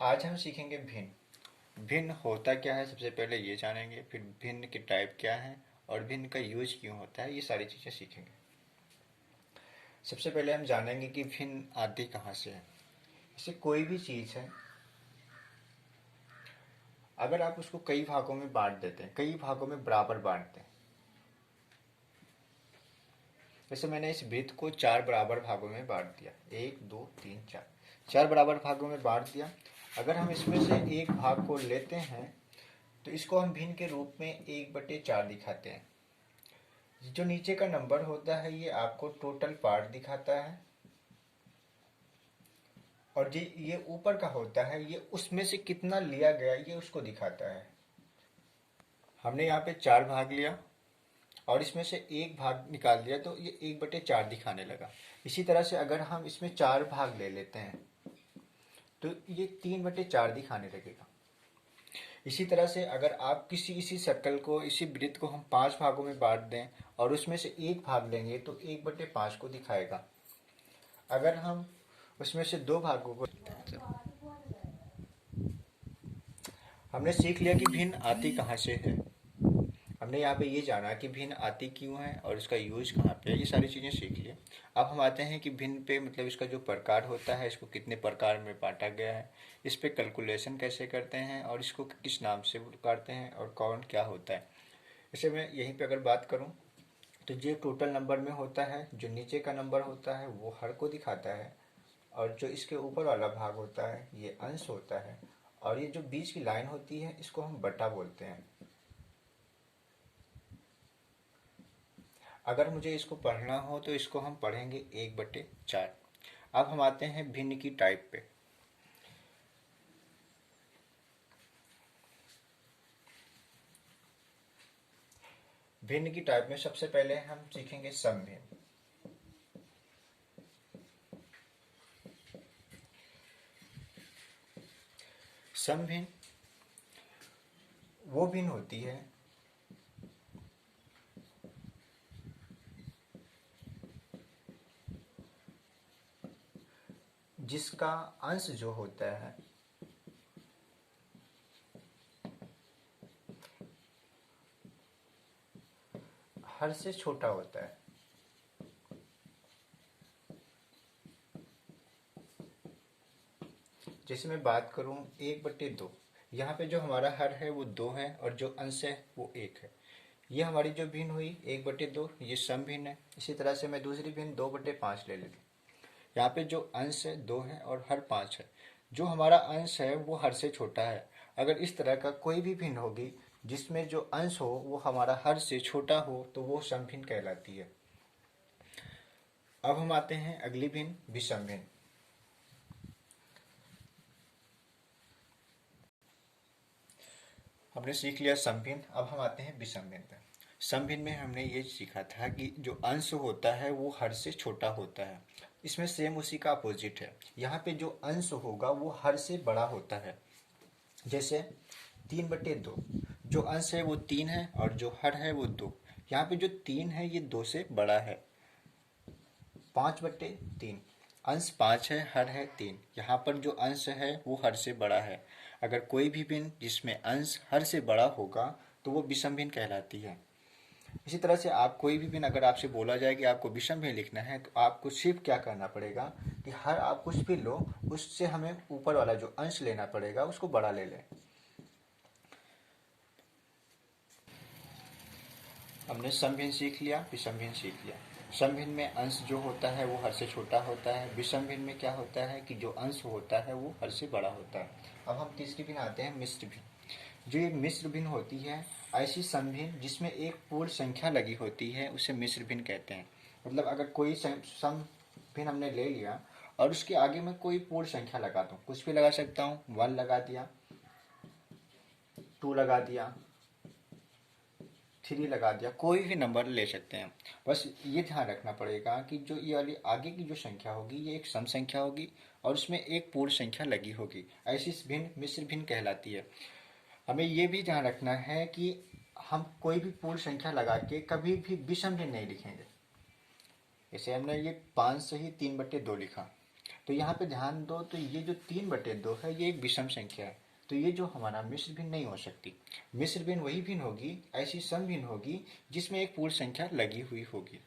आज हम सीखेंगे भिन्न। भिन्न होता क्या है सबसे पहले ये जानेंगे, फिर भिन्न की टाइप क्या है और भिन्न का यूज क्यों होता है, ये सारी चीज़ें सीखेंगे। सबसे पहले हम जानेंगे कि भिन्न आती कहाँ से है। जैसे कोई भी चीज़ है, अगर आप उसको कई भागों में बांट देते हैं, कई भागों में बराबर बांटते हैं। जैसे मैंने इस वृत्त को 4 बराबर भागों में बांट दिया, 1 2 3 4, 4 बराबर भागों में बांट दिया। अगर हम इसमें से एक भाग को लेते हैं तो इसको हम भिन्न के रूप में 1/4 दिखाते हैं। जो नीचे का नंबर होता है ये आपको टोटल पार्ट दिखाता है, और जो ये ऊपर का होता है ये उसमें से कितना लिया गया ये उसको दिखाता है। हमने यहाँ पे 4 भाग लिया और इसमें से एक भाग निकाल दिया तो ये 1/4 दिखाने लगा। इसी तरह से अगर हम इसमें 4 भाग ले लेते हैं तो ये 3/4 दिखाने लगेगा। इसी तरह से अगर आप इसी सर्कल को, इसी वृत्त को हम 5 भागों में बांट दें और उसमें से एक भाग लेंगे तो 1/5 को दिखाएगा। अगर हम उसमें से दो भागों को, हमने सीख लिया कि भिन्न आती कहाँ से है। हमने यहाँ पे ये जाना कि भिन्न आती क्यों है और इसका यूज कहाँ पे है, ये सारी चीज़ें सीख लिए। अब हम आते हैं कि भिन्न पे, मतलब इसका जो प्रकार होता है, इसको कितने प्रकार में बांटा गया है, इस पे कैलकुलेशन कैसे करते हैं और इसको किस नाम से पुकारते हैं और कौन क्या होता है। जैसे मैं यहीं पे अगर बात करूँ तो जो टोटल नंबर में होता है, जो नीचे का नंबर होता है वो हर को दिखाता है, और जो इसके ऊपर वाला भाग होता है ये अंश होता है, और ये जो बीच की लाइन होती है इसको हम बटा बोलते हैं। अगर मुझे इसको पढ़ना हो तो इसको हम पढ़ेंगे 1/4। अब हम आते हैं भिन्न की टाइप पे। भिन्न की टाइप में सबसे पहले हम सीखेंगे समभिन्न। समभिन्न वो भिन्न होती है जिसका अंश जो होता है हर से छोटा होता है। जैसे मैं बात करूं 1/2, यहाँ पे जो हमारा हर है वो 2 है और जो अंश है वो 1 है। ये हमारी जो भिन्न हुई 1/2, ये सम भिन्न है। इसी तरह से मैं दूसरी भिन्न 2/5 ले लेती। यहाँ पे जो अंश है 2 है और हर 5 है। जो हमारा अंश है वो हर से छोटा है। अगर इस तरह का कोई भी भिन्न होगी जिसमें जो अंश हो वो हमारा हर से छोटा हो तो वो समभिन्न कहलाती है। अब हम आते हैं अगली भिन्न, विषम भिन्न। हमने सीख लिया समभिन्न, अब हम आते हैं विषम भिन्न पे। समभिन्न में हमने ये सीखा था कि जो अंश होता है वो हर से छोटा होता है। इसमें सेम उसी का अपोजिट है। यहाँ पे जो अंश होगा वो हर से बड़ा होता है। जैसे 3/2, जो अंश है वो 3 है और जो हर है वो 2। यहाँ पे जो 3 है ये 2 से बड़ा है। 5/3, अंश 5 है, हर है 3। यहाँ पर जो अंश है वो हर से बड़ा है। अगर कोई भी भिन्न जिसमें अंश हर से बड़ा होगा तो वो विषम भिन्न कहलाती है। इसी तरह से आप कोई भी भिन्न, अगर आपसे बोला जाए कि आपको विषम भिन्न लिखना है तो आपको सिर्फ क्या करना पड़ेगा कि हर आप कुछ भी लो उससे हमें ऊपर वाला जो अंश लेना पड़ेगा उसको बड़ा ले लें। हमने समभिन्न सीख लिया, विषम भिन्न सीख लिया। समभिन्न में अंश जो होता है वो हर से छोटा होता है। विषम भिन्न में क्या होता है कि जो अंश होता है वो हर से बड़ा होता है। अब हम तीसरी भिन्न आते हैं, मिश्र भिन्न। जो ये मिश्र भिन्न होती है, ऐसी समभिन्न जिसमें एक पूर्ण संख्या लगी होती है उसे मिश्र भिन्न कहते हैं। मतलब अगर कोई सम भिन्न हमने ले लिया और उसके आगे मैं कोई पूर्ण संख्या लगा दूँ, कुछ भी लगा सकता हूँ, 1 लगा दिया, 2 लगा दिया, 3 लगा दिया, कोई भी नंबर ले सकते हैं। बस ये ध्यान रखना पड़ेगा कि जो ये वाली आगे की जो संख्या होगी ये एक सम संख्या होगी और उसमें एक पूर्ण संख्या लगी होगी। ऐसी भिन्न मिश्र भिन्न कहलाती है। हमें ये भी ध्यान रखना है कि हम कोई भी पूर्ण संख्या लगा के कभी भी विषम भिन्न नहीं लिखेंगे। जैसे हमने ये 5 से ही 3/2 लिखा, तो यहाँ पे ध्यान दो, तो ये जो 3/2 है ये एक विषम संख्या है, तो ये जो हमारा मिश्र भिन्न नहीं हो सकती। मिश्र भिन्न वही भिन्न होगी, ऐसी सम भिन्न होगी जिसमें एक पूर्ण संख्या लगी हुई होगी।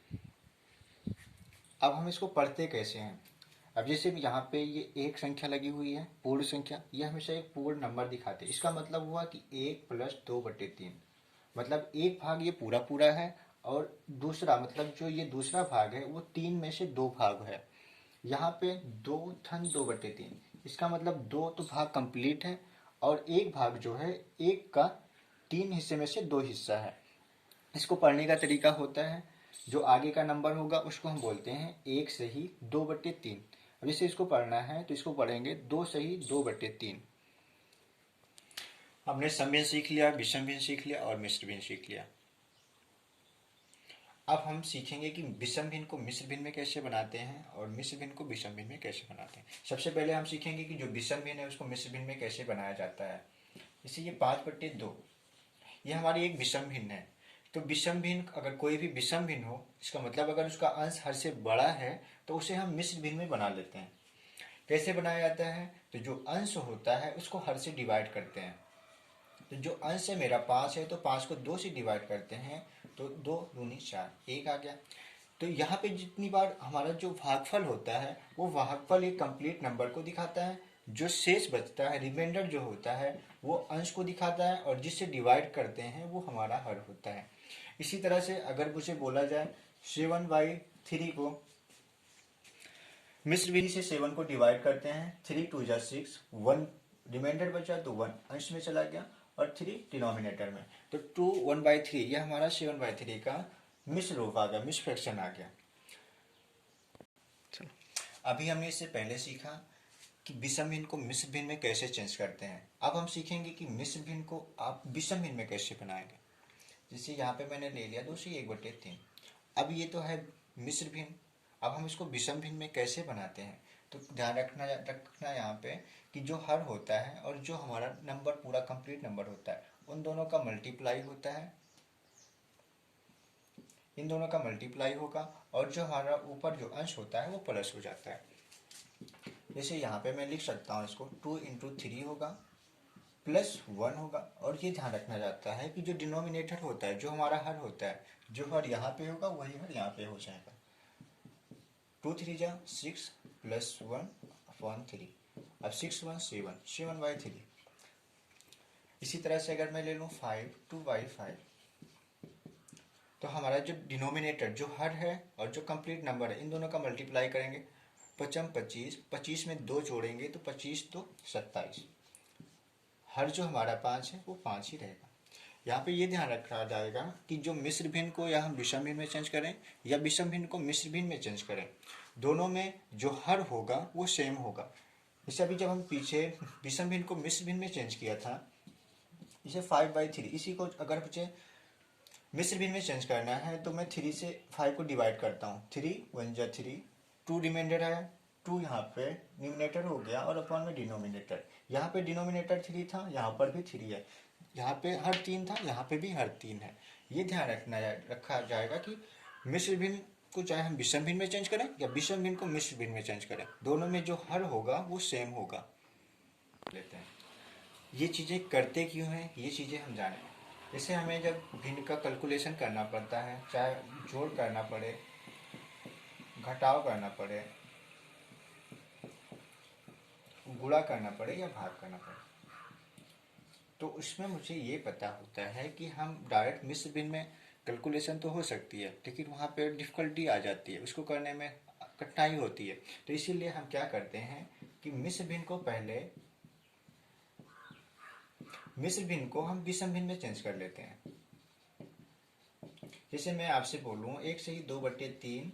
अब हम इसको पढ़ते कैसे हैं? अब जैसे यहाँ पे ये एक संख्या लगी हुई है, पूर्ण संख्या, ये हमेशा एक पूर्ण नंबर दिखाते हैं। इसका मतलब हुआ कि 1 + 2/3, मतलब एक भाग ये पूरा पूरा है, और दूसरा मतलब जो ये दूसरा भाग है वो 3 में से 2 भाग है। यहाँ पे 2/3, इसका मतलब 2 तो भाग कंप्लीट है, और एक भाग जो है एक का 3 हिस्से में से 2 हिस्सा है। इसको पढ़ने का तरीका होता है, जो आगे का नंबर होगा उसको हम बोलते हैं 1 सही 2/3। अब जैसे इसको पढ़ना है तो इसको पढ़ेंगे 2 सही 2/3। हमने सम भिन्न सीख लिया, विषम भिन्न सीख लिया और मिश्र भिन्न सीख लिया। अब हम सीखेंगे कि विषम भिन्न को मिश्र भिन्न में कैसे बनाते हैं और मिश्र भिन्न को विषम भिन्न में कैसे बनाते हैं। सबसे पहले हम सीखेंगे कि जो विषम भिन्न है उसको मिश्र भिन्न में कैसे बनाया जाता है। जैसे ये 5/2 ये हमारी एक विषम भिन्न है। तो विषम भिन्न, अगर कोई भी विषम भिन्न हो, इसका मतलब अगर उसका अंश हर से बड़ा है तो उसे हम मिश्र भिन्न में बना लेते हैं। कैसे बनाया जाता है? तो जो अंश होता है उसको हर से डिवाइड करते हैं। तो जो अंश है मेरा 5 है, तो 5 को 2 से डिवाइड करते हैं, तो 2 दूनी 4, 1 आ गया। तो यहाँ पे जितनी बार हमारा जो भागफल होता है वो भागफल एक कंप्लीट नंबर को दिखाता है, जो शेष बचता है रिमाइंडर जो होता है वो अंश को दिखाता है, और जिससे डिवाइड करते हैं वो हमारा हर होता है। इसी तरह से अगर मुझे बोला जाए 7/3 को मिश्र विधि से 7 को डिवाइड करते हैं, 3 2 जा 6, 1 रिमाइंडर बचा तो 1 अंश में चला गया और 3 डिनोमिनेटर में, तो 2 1/3 यह हमारा 7/3 का मिश्र रूप आ गया, मिश्र फ्रैक्शन आ गया। चलो, अभी हमने इससे पहले सीखा कि विषम भिन्न को मिश्र भिन्न में कैसे चेंज करते हैं। अब हम सीखेंगे कि मिश्र भिन्न को आप विषम भिन्न में कैसे बनाएंगे। जैसे यहाँ पे मैंने ले लिया 2 से 1/3। अब ये तो है मिश्र भिन्न, अब हम इसको विषम भिन्न में कैसे बनाते हैं। तो ध्यान रखना यहाँ पे कि जो हर होता है और जो हमारा नंबर पूरा कंप्लीट नंबर होता है उन दोनों का मल्टीप्लाई होता है, इन दोनों का मल्टीप्लाई होगा, और जो हमारा ऊपर जो अंश होता है वो प्लस हो जाता है। जैसे यहाँ पे मैं लिख सकता हूँ इसको 2 × 3 होगा प्लस 1 होगा, और ये ध्यान रखना जाता है कि जो डिनोमिनेटर होता है, जो हमारा हर होता है, जो हर यहाँ पे होगा वही हर यहाँ पे हो जाएगा। 2 3 जा 6 प्लस 1/3। अब 6 1 7, 7/3। इसी तरह से अगर मैं ले लूँ 5 2/5, तो हमारा जो डिनोमिनेटर जो हर है और जो कंप्लीट नंबर है इन दोनों का मल्टीप्लाई करेंगे, 5 25, 25 में 2 जोड़ेंगे तो 25 2 27। हर जो हमारा 5 है वो 5 ही रहेगा। यहाँ पे ये ध्यान रखा जाएगा कि जो मिश्र भिन्न को या हम विषम भिन्न में चेंज करें या विषम भिन्न को मिश्र भिन्न में चेंज करें, दोनों में जो हर होगा वो सेम होगा। जैसे अभी जब हम पीछे विषम भिन्न को मिश्र भिन्न में चेंज किया था, इसे 5/3, इसी को अगर मुझे मिश्र भिन्न में चेंज करना है तो मैं 3 से 5 को डिवाइड करता हूँ, 3 1 जा 3, 2 रिमाइंडर है, 2 यहाँ पे न्यूमिनेटर हो गया और अपॉन में डिनोमिनेटर। यहाँ पे डिनोमिनेटर 3 था, यहाँ पर भी 3 है, यहाँ पे हर 3 था, यहाँ पे भी हर 3 है। ये ध्यान रखा जाएगा कि मिश्र भिन्न को चाहे हम विषम भिन्न में चेंज करें या विषम भिन्न को मिश्र भिन्न में चेंज करें, दोनों में जो हर होगा वो सेम होगा। लेते हैं ये चीज़ें करते क्यों हैं, ये चीज़ें हम जानें। जैसे हमें जब भिन्न का कैलकुलेशन करना पड़ता है, चाहे जोड़ करना पड़े, घटाव करना पड़े, गुणा करना पड़े या भाग करना पड़े, तो उसमें मुझे ये पता होता है कि हम डायरेक्ट मिश्र भिन्न में कैलकुलेशन तो हो सकती है लेकिन वहाँ पे डिफ़िकल्टी आ जाती है, उसको करने में कठिनाई होती है। तो इसीलिए हम क्या करते हैं कि मिश्र भिन्न को हम विषम भिन्न में चेंज कर लेते हैं। जैसे मैं आपसे बोलूँ 1 सही 2/3,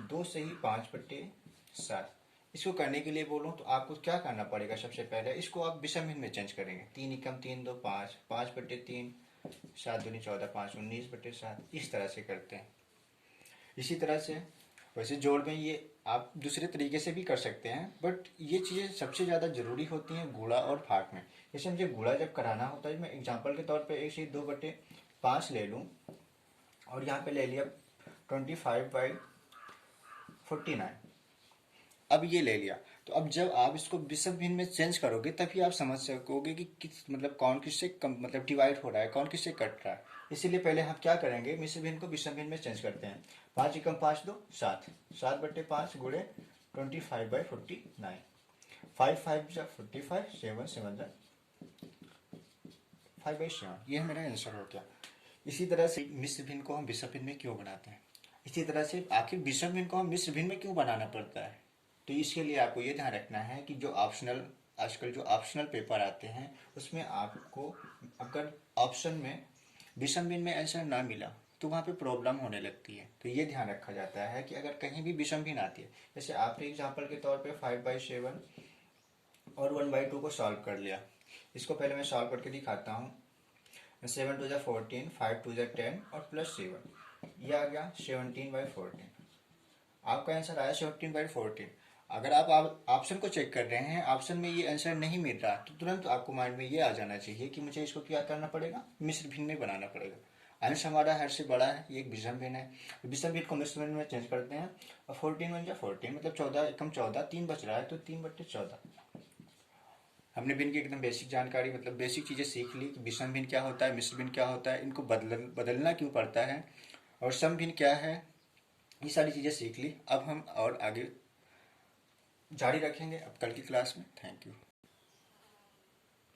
2 सही 5/7, इसको करने के लिए बोलूँ तो आपको क्या करना पड़ेगा? सबसे पहले इसको आप विषम भिन्न में चेंज करेंगे, 3 एकम 3 2 5, 5/3, 7 दूनी 14, 5 19/7, इस तरह से करते हैं। इसी तरह से वैसे जोड़ में ये आप दूसरे तरीके से भी कर सकते हैं, बट ये चीज़ें सबसे ज़्यादा ज़रूरी होती हैं गुणा और भाग में। जैसे मुझे गुणा जब कराना होता है, मैं एग्जाम्पल के तौर पे 1 से 2/5 ले लूँ और यहाँ पे ले लिया 25/49, अब ये ले लिया, तो अब जब आप इसको विषम भिन्न में चेंज करोगे तभी आप समझ सकोगे कि किस मतलब कौन किससे मतलब डिवाइड हो रहा है, कौन किससे कट रहा है। इसीलिए पहले हम क्या करेंगे, मिश्र भिन्न को विषम भिन्न में चेंज करते हैं। 5 एकम 5 दो 7, 7/5 गुणे 25/49, 5 5 जा 45, 7 7 जा 5/7, ये मेरा आंसर हो गया। इसी तरह से मिश्र भिन्न को हम विषम भिन्न में क्यों बनाते हैं, इसी तरह से आखिर विषम भिन्न को हम मिश्र भिन्न में क्यों बनाना पड़ता है। तो इसके लिए आपको ये ध्यान रखना है कि जो ऑप्शनल आजकल जो ऑप्शनल पेपर आते हैं उसमें आपको अगर ऑप्शन में विषम भिन्न में आंसर ना मिला तो वहाँ पे प्रॉब्लम होने लगती है। तो ये ध्यान रखा जाता है कि अगर कहीं भी विषम भिन्न आती है, जैसे आपने एग्जाम्पल के तौर पे 5/7 और 1/2 को सॉल्व कर लिया। इसको पहले मैं सॉल्व करके दिखाता हूँ। 7 2 जा 14, 5 2 जा 10 और +7, ये आ गया 17/14। आपका आंसर आया 17/14। अगर आप ऑप्शन को चेक कर रहे हैं, ऑप्शन में ये आंसर नहीं मिल रहा, तो तुरंत आपको माइंड में ये आ जाना चाहिए कि मुझे इसको क्या करना पड़ेगा, मिश्र भिन्न में बनाना पड़ेगा। आंसर हमारा हर से बड़ा है, ये एक विषम भिन्न है। विषम भिन्न को मिश्र भिन्न में चेंज करते हैं और 14 1 जा 14 मतलब 14 एकम 14, 3 बच रहा है तो 3/14। हमने भिन्न की एकदम बेसिक जानकारी मतलब बेसिक चीज़ें सीख ली कि विषम भिन्न क्या होता है, मिश्र भिन्न क्या होता है, इनको बदलना क्यों पड़ता है, और सम भिन्न क्या है, ये सारी चीज़ें सीख ली। अब हम और आगे जारी रखेंगे अब कल की क्लास में। Thank you.